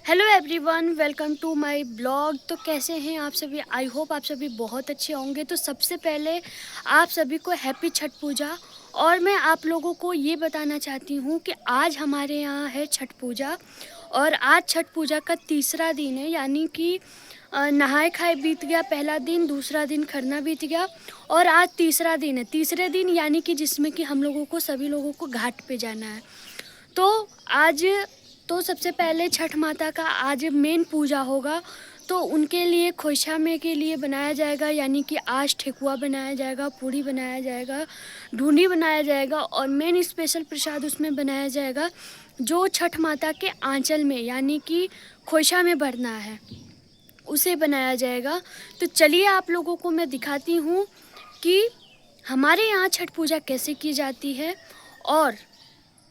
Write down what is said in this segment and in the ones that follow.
Hello everyone, welcome to my blog. तो कैसे हैं आप सभी? आई होप आप सभी बहुत अच्छे होंगे। तो सबसे पहले आप सभी को हैप्पी छठ पूजा। और मैं आप लोगों को ये बताना चाहती हूँ कि आज हमारे यहाँ है छठ पूजा। और आज छठ पूजा का तीसरा दिन है, यानी कि नहाए खाए बीत गया पहला दिन, दूसरा दिन खरना बीत गया और आज तीसरा दिन है। तीसरे दिन यानी कि जिसमें कि हम लोगों को सभी लोगों को घाट पे जाना है। तो आज तो सबसे पहले छठ माता का आज मेन पूजा होगा। तो उनके लिए खोइछा के लिए बनाया जाएगा, यानी कि आज ठेकुआ बनाया जाएगा, पूड़ी बनाया जाएगा, ढूंढी बनाया जाएगा और मेन स्पेशल प्रसाद उसमें बनाया जाएगा जो छठ माता के आंचल में यानी कि खोइछा में भरना है, उसे बनाया जाएगा। तो चलिए आप लोगों को मैं दिखाती हूँ कि हमारे यहाँ छठ पूजा कैसे की जाती है और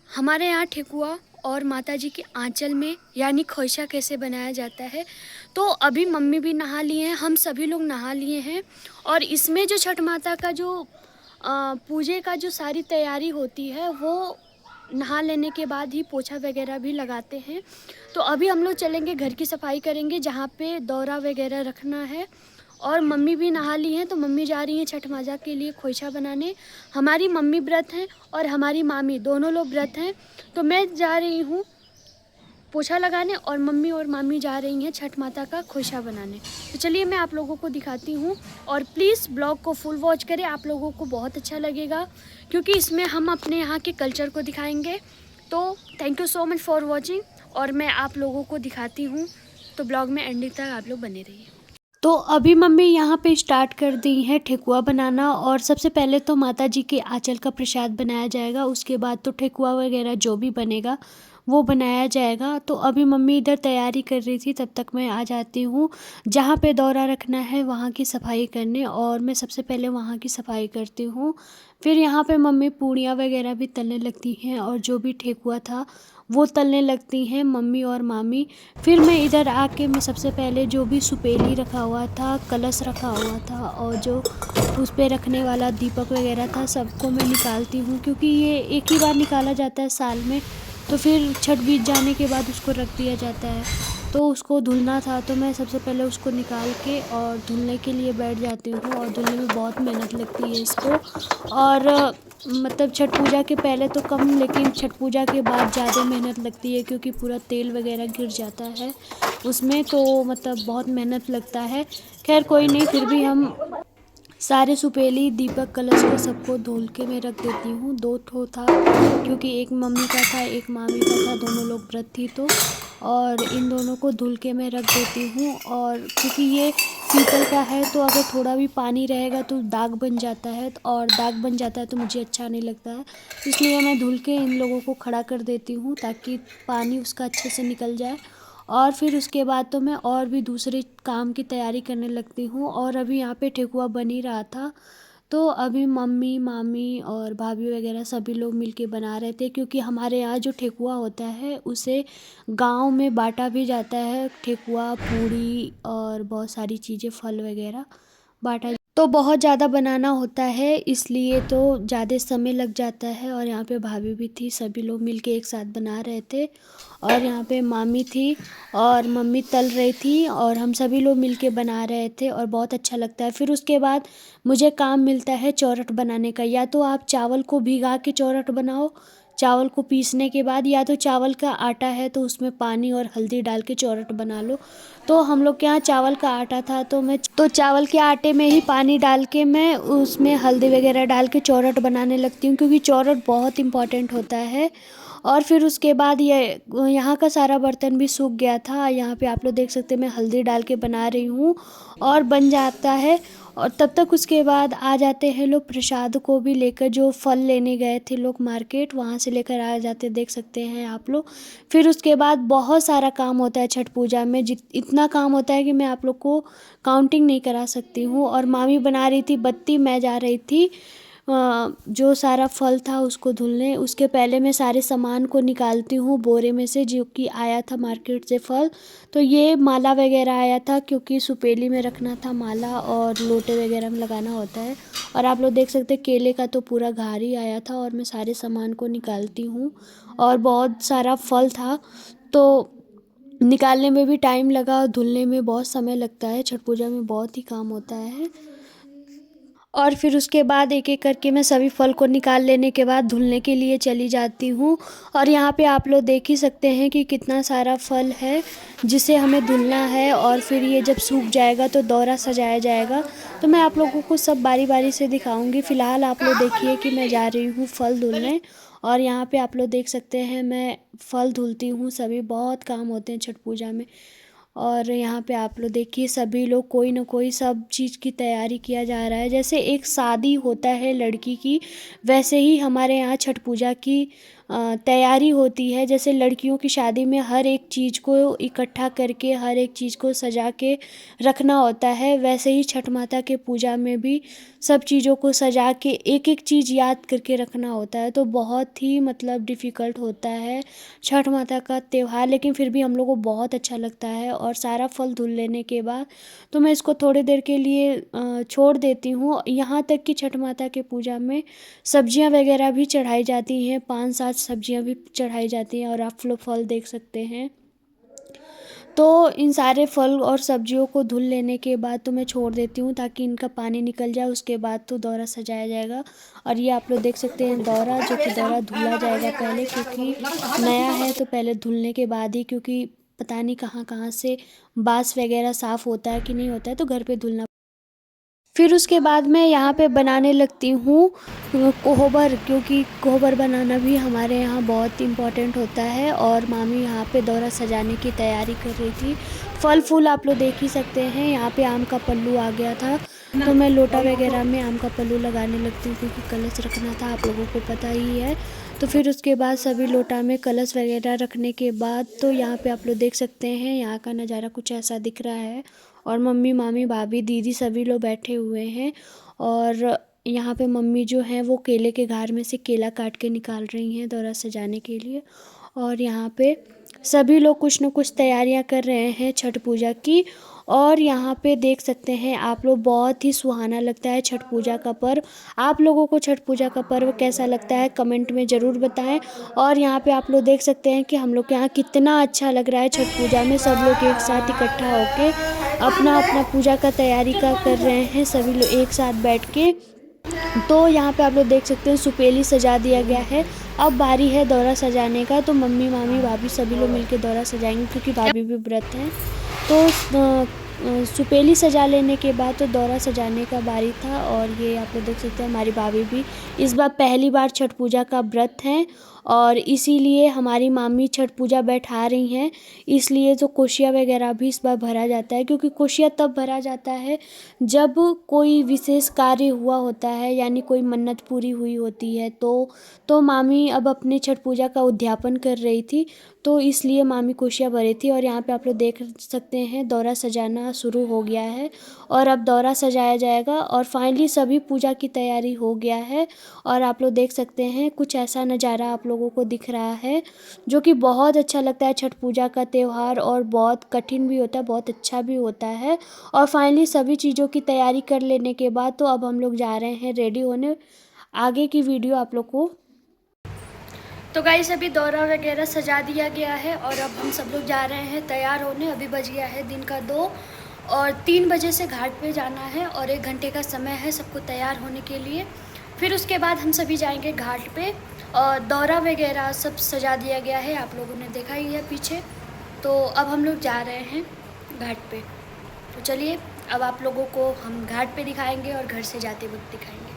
हमारे यहाँ ठेकुआ और माताजी के आंचल में यानी खोइछा कैसे बनाया जाता है। तो अभी मम्मी भी नहा लिए हैं, हम सभी लोग नहा लिए हैं। और इसमें जो छठ माता का जो पूजे का जो सारी तैयारी होती है वो नहा लेने के बाद ही पोछा वगैरह भी लगाते हैं। तो अभी हम लोग चलेंगे, घर की सफाई करेंगे जहाँ पे दौरा वगैरह रखना है। और मम्मी भी नहा ली हैं, तो मम्मी जा रही हैं छठ माता के लिए खोइछा बनाने। हमारी मम्मी व्रत हैं और हमारी मामी दोनों लोग व्रत हैं। तो मैं जा रही हूँ पोछा लगाने और मम्मी और मामी जा रही हैं छठ माता का खोइछा बनाने। तो चलिए मैं आप लोगों को दिखाती हूँ और प्लीज़ ब्लॉग को फुल वॉच करें, आप लोगों को बहुत अच्छा लगेगा क्योंकि इसमें हम अपने यहाँ के कल्चर को दिखाएंगे। तो thank you so much for watching और मैं आप लोगों को दिखाती हूँ। तो ब्लॉग में एंडिंग तक आप लोग बने रहिए। तो अभी मम्मी यहाँ पे स्टार्ट कर दी है ठेकुआ बनाना। और सबसे पहले तो माता जी के आंचल का प्रसाद बनाया जाएगा, उसके बाद तो ठेकुआ वगैरह जो भी बनेगा वो बनाया जाएगा। तो अभी मम्मी इधर तैयारी कर रही थी, तब तक मैं आ जाती हूँ जहाँ पे दौरा रखना है वहाँ की सफाई करने। और मैं सबसे पहले वहाँ की सफाई करती हूँ, फिर यहाँ पे मम्मी पूड़ियाँ वगैरह भी तलने लगती हैं और जो भी ठेकुआ था वो तलने लगती हैं मम्मी और मामी। फिर मैं इधर आके मैं सबसे पहले जो भी सुपेली रखा हुआ था, कलश रखा हुआ था और जो उस पे रखने वाला दीपक वगैरह था सबको मैं निकालती हूँ, क्योंकि ये एक ही बार निकाला जाता है साल में। तो फिर छठ बीत जाने के बाद उसको रख दिया जाता है। तो उसको धुलना था, तो मैं सबसे पहले उसको निकाल के और धुलने के लिए बैठ जाती हूँ। और धुलने में बहुत मेहनत लगती है इसको। और मतलब छठ पूजा के पहले तो कम, लेकिन छठ पूजा के बाद ज़्यादा मेहनत लगती है क्योंकि पूरा तेल वगैरह गिर जाता है उसमें, तो मतलब बहुत मेहनत लगता है। खैर कोई नहीं, फिर भी हम सारे सुपेली दीपक कलश को सबको धुल के मैं रख देती हूँ। दो ठो था क्योंकि एक मम्मी का था एक मामी का था, दोनों लोग व्रत थी तो। और इन दोनों को धुल के मैं रख देती हूँ। और क्योंकि ये पीतल का है तो अगर थोड़ा भी पानी रहेगा तो दाग बन जाता है, और दाग बन जाता है तो मुझे अच्छा नहीं लगता है। इसलिए मैं धुल के इन लोगों को खड़ा कर देती हूँ ताकि पानी उसका अच्छे से निकल जाए। और फिर उसके बाद तो मैं और भी दूसरे काम की तैयारी करने लगती हूँ। और अभी यहाँ पे ठेकुआ बन ही रहा था, तो अभी मम्मी मामी और भाभी वगैरह सभी लोग मिलके बना रहे थे, क्योंकि हमारे यहाँ जो ठेकुआ होता है उसे गांव में बांटा भी जाता है। ठेकुआ पूड़ी और बहुत सारी चीज़ें फल वगैरह बांटा, तो बहुत ज़्यादा बनाना होता है इसलिए तो ज़्यादा समय लग जाता है। और यहाँ पे भाभी भी थी, सभी लोग मिलके एक साथ बना रहे थे। और यहाँ पे मामी थी और मम्मी तल रही थी और हम सभी लोग मिलके बना रहे थे और बहुत अच्छा लगता है। फिर उसके बाद मुझे काम मिलता है चौरठ बनाने का। या तो आप चावल को भिगा के चौरठ बनाओ, चावल को पीसने के बाद, या तो चावल का आटा है तो उसमें पानी और हल्दी डाल के चौरठ बना लो। तो हम लोग के यहाँ चावल का आटा था तो मैं तो चावल के आटे में ही पानी डाल के मैं उसमें हल्दी वगैरह डाल के चौरठ बनाने लगती हूँ, क्योंकि चौरठ बहुत इम्पॉर्टेंट होता है। और फिर उसके बाद ये यहाँ का सारा बर्तन भी सूख गया था। यहाँ पे आप लोग देख सकते हैं मैं हल्दी डाल के बना रही हूँ और बन जाता है। और तब तक उसके बाद आ जाते हैं लोग प्रसाद को भी लेकर, जो फल लेने गए थे लोग मार्केट वहाँ से लेकर आ जाते, देख सकते हैं आप लोग। फिर उसके बाद बहुत सारा काम होता है छठ पूजा में, इतना काम होता है कि मैं आप लोग को काउंटिंग नहीं करा सकती हूँ। और मामी बना रही थी बत्ती, मैं जा रही थी जो सारा फल था उसको धुलने। उसके पहले मैं सारे सामान को निकालती हूँ बोरे में से, जो कि आया था मार्केट से फल। तो ये माला वगैरह आया था क्योंकि सुपेली में रखना था माला, और लोटे वगैरह में लगाना होता है। और आप लोग देख सकते हैं केले का तो पूरा घार ही आया था। और मैं सारे सामान को निकालती हूँ और बहुत सारा फल था तो निकालने में भी टाइम लगा और धुलने में बहुत समय लगता है। छठ पूजा में बहुत ही काम होता है। और फिर उसके बाद एक एक करके मैं सभी फल को निकाल लेने के बाद धुलने के लिए चली जाती हूँ। और यहाँ पे आप लोग देख ही सकते हैं कि कितना सारा फल है जिसे हमें धुलना है। और फिर ये जब सूख जाएगा तो दौरा सजाया जाएगा। तो मैं आप लोगों को सब बारी बारी से दिखाऊंगी। फ़िलहाल आप लोग देखिए कि मैं जा रही हूँ फल धुलने। और यहाँ पे आप लोग देख सकते हैं मैं फल धुलती हूँ। सभी बहुत काम होते हैं छठ पूजा में। और यहाँ पे आप लोग देखिए सभी लोग कोई ना कोई सब चीज़ की तैयारी किया जा रहा है। जैसे एक शादी होता है लड़की की, वैसे ही हमारे यहाँ छठ पूजा की तैयारी होती है। जैसे लड़कियों की शादी में हर एक चीज़ को इकट्ठा करके हर एक चीज़ को सजा के रखना होता है, वैसे ही छठ माता के पूजा में भी सब चीज़ों को सजा के एक एक चीज़ याद करके रखना होता है। तो बहुत ही मतलब डिफ़िकल्ट होता है छठ माता का त्यौहार, लेकिन फिर भी हम लोग को बहुत अच्छा लगता है। और सारा फल धुल लेने के बाद तो मैं इसको थोड़ी देर के लिए छोड़ देती हूँ। यहाँ तक कि छठ माता के पूजा में सब्जियाँ वगैरह भी चढ़ाई जाती हैं, 5-7 सब्जियाँ भी चढ़ाई जाती हैं। और आप लोग फल देख सकते हैं। तो इन सारे फल और सब्जियों को धुल लेने के बाद तो मैं छोड़ देती हूँ ताकि इनका पानी निकल जाए। उसके बाद तो दौरा सजाया जाएगा। और ये आप लोग देख सकते हैं दौरा, जो कि दौरा धुला जाएगा पहले, क्योंकि नया है तो पहले धुलने के बाद ही, क्योंकि पता नहीं कहाँ कहाँ से बाँस वगैरह साफ़ होता है कि नहीं होता है, तो घर पे धुलना। फिर उसके बाद मैं यहाँ पे बनाने लगती हूँ कोहबर, क्योंकि कोहबर बनाना भी हमारे यहाँ बहुत इम्पोर्टेंट होता है। और मामी यहाँ पे दौरा सजाने की तैयारी कर रही थी। फल फूल आप लोग देख ही सकते हैं। यहाँ पे आम का पल्लू आ गया था, तो मैं लोटा वगैरह में आम का पल्लू लगाने लगती हूँ, क्योंकि कलश रखना था, आप लोगों को पता ही है। तो फिर उसके बाद सभी लोटा में कलश वगैरह रखने के बाद तो यहाँ पे आप लोग देख सकते हैं यहाँ का नज़ारा कुछ ऐसा दिख रहा है। और मम्मी, मामी, भाभी, दीदी सभी लोग बैठे हुए हैं। और यहाँ पे मम्मी जो हैं वो केले के घार में से केला काट के निकाल रही हैं दौरा सजाने के लिए। और यहाँ पे सभी लोग कुछ न कुछ तैयारियाँ कर रहे हैं छठ पूजा की। और यहाँ पे देख सकते हैं आप लोग, बहुत ही सुहाना लगता है छठ पूजा का पर्व। आप लोगों को छठ पूजा का पर्व कैसा लगता है कमेंट में ज़रूर बताएं। और यहाँ पे आप लोग देख सकते हैं कि हम लोग के यहाँ कितना अच्छा लग रहा है छठ पूजा में। सब लोग एक साथ इकट्ठा होके अपना अपना पूजा का तैयारी कर रहे हैं, सभी लोग एक साथ बैठ के। तो यहाँ पे आप लोग देख सकते हैं सुपेली सजा दिया गया है। अब बारी है दौरा सजाने का, तो मम्मी, मामी, भाभी सभी लोग मिलके दौरा सजाएंगे, क्योंकि भाभी भी व्रत हैं। तो सुपेली सजा लेने के बाद तो दौरा सजाने का बारी था। और ये आप लोग देख सकते हैं हमारी भाभी भी इस बार पहली बार छठ पूजा का व्रत हैं, और इसीलिए हमारी मामी छठ पूजा बैठा रही हैं। इसलिए तो कोशिया वगैरह भी इस बार भरा जाता है, क्योंकि कोशिया तब भरा जाता है जब कोई विशेष कार्य हुआ होता है, यानी कोई मन्नत पूरी हुई होती है। तो मामी अब अपने छठ पूजा का उद्यापन कर रही थी, तो इसलिए मामी कोशिया भरी थी। और यहाँ पे आप लोग देख सकते हैं दौरा सजाना शुरू हो गया है। और अब दौरा सजाया जाएगा। और फाइनली सभी पूजा की तैयारी हो गया है। और आप लोग देख सकते हैं कुछ ऐसा नज़ारा आप लोगों को दिख रहा है, जो कि बहुत अच्छा लगता है छठ पूजा का त्यौहार। और बहुत कठिन भी होता है, बहुत अच्छा भी होता है। और फाइनली सभी चीज़ों की तैयारी कर लेने के बाद तो अब हम लोग जा रहे हैं रेडी होने। आगे की वीडियो आप लोग को। तो गाइस अभी दौरा वगैरह सजा दिया गया है और अब हम सब लोग जा रहे हैं तैयार होने। अभी बज गया है दिन का 2 और 3 बजे से घाट पे जाना है और 1 घंटे का समय है सबको तैयार होने के लिए। फिर उसके बाद हम सभी जाएंगे घाट पे और दौरा वगैरह सब सजा दिया गया है, आप लोगों ने देखा ही है पीछे। तो अब हम लोग जा रहे हैं घाट पे। तो चलिए अब आप लोगों को हम घाट पे दिखाएंगे और घर से जाते वक्त दिखाएंगे।